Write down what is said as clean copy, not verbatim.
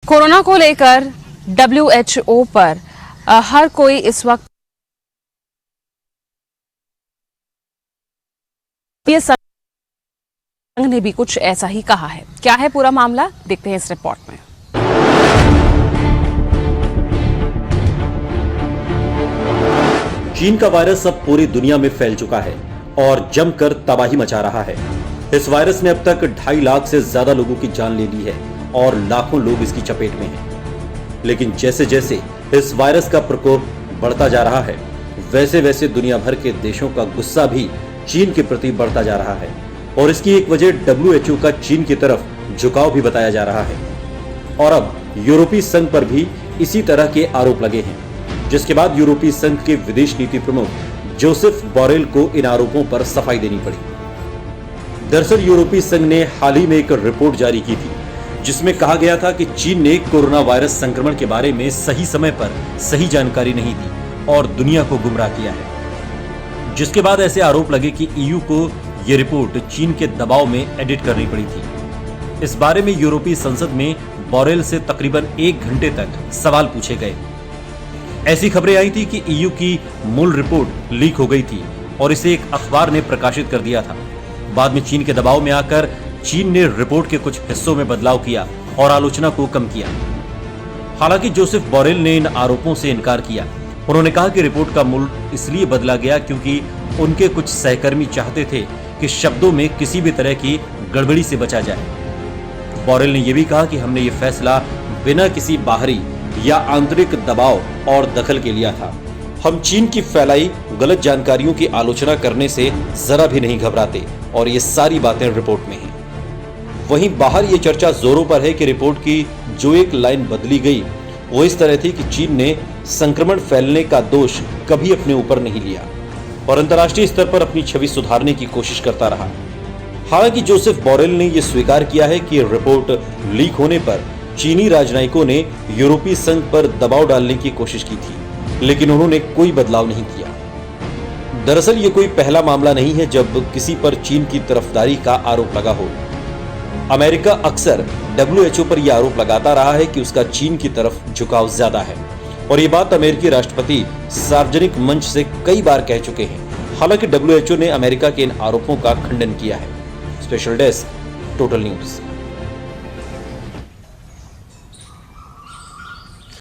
Corona को लेकर WHO पर हर कोई इस वक्त ये संघ ने भी कुछ ऐसा ही कहा है। क्या है पूरा मामला, देखते हैं इस रिपोर्ट में। चीन का वायरस अब पूरी दुनिया में फैल चुका है और जमकर तबाही मचा रहा है। इस वायरस ने अब तक 2.5 लाख से ज्यादा लोगों की जान ले ली है और लाखों लोग इसकी चपेट में हैं। लेकिन जैसे जैसे इस वायरस का प्रकोप बढ़ता जा रहा है, वैसे वैसे दुनिया भर के देशों का गुस्सा भी चीन के प्रति बढ़ता जा रहा है और इसकी एक वजह WHO का चीन की तरफ झुकाव भी बताया जा रहा है। और अब यूरोपीय संघ पर भी इसी तरह के आरोप लगे हैं, जिसके बाद यूरोपीय संघ के विदेश नीति प्रमुख जोसेफ बोरेल को इन आरोपों पर सफाई देनी पड़ी। दरअसल यूरोपीय संघ ने हाल ही में एक रिपोर्ट जारी की थी, जिसमें कहा गया था कि चीन ने कोरोना वायरस संक्रमण के बारे में सही समय पर सही जानकारी नहीं दी और दुनिया को गुमराह किया है। जिसके बाद ऐसे आरोप लगे कि EU को यह रिपोर्ट चीन के दबाव में एडिट करनी पड़ी थी। इस बारे में यूरोपीय संसद में बोरेल से तकरीबन 1 घंटे तक सवाल पूछे गए। ऐसी खबरें आई थी कि EU की मूल रिपोर्ट लीक हो गई थी और इसे एक अखबार ने प्रकाशित कर दिया था। बाद में चीन के दबाव में आकर चीन ने रिपोर्ट के कुछ हिस्सों में बदलाव किया और आलोचना को कम किया। हालांकि जोसेफ बोरेल ने इन आरोपों से इनकार किया। उन्होंने कहा कि रिपोर्ट का मूल इसलिए बदला गया क्योंकि उनके कुछ सहकर्मी चाहते थे कि शब्दों में किसी भी तरह की गड़बड़ी से बचा जाए। बोरेल ने यह भी कहा कि हमने ये फैसला बिना किसी बाहरी या आंतरिक दबाव और दखल के लिया था। हम चीन की फैलाई गलत जानकारियों की आलोचना करने से जरा भी नहीं घबराते और ये सारी बातें रिपोर्ट में हैं। वहीं बाहर ये चर्चा जोरों पर है कि रिपोर्ट की जो एक लाइन बदली गई वो इस तरह थी कि चीन ने संक्रमण फैलने का दोष कभी अपने ऊपर नहीं लिया और अंतर्राष्ट्रीय स्तर पर अपनी छवि सुधारने की कोशिश करता रहा। हालांकि जोसेफ बोरेल ने यह स्वीकार किया है कि रिपोर्ट लीक होने पर चीनी राजनयिकों ने यूरोपीय संघ पर दबाव डालने की कोशिश की थी, लेकिन उन्होंने कोई बदलाव नहीं किया। दरअसल ये कोई पहला मामला नहीं है जब किसी पर चीन की तरफदारी का आरोप लगा हो। अमेरिका अक्सर WHO पर यह आरोप लगाता रहा है कि उसका चीन की तरफ झुकाव ज्यादा है और ये बात अमेरिकी राष्ट्रपति सार्वजनिक मंच से कई बार कह चुके हैं। हालांकि WHO ने अमेरिका के इन आरोपों का खंडन किया है। Special desk, total news.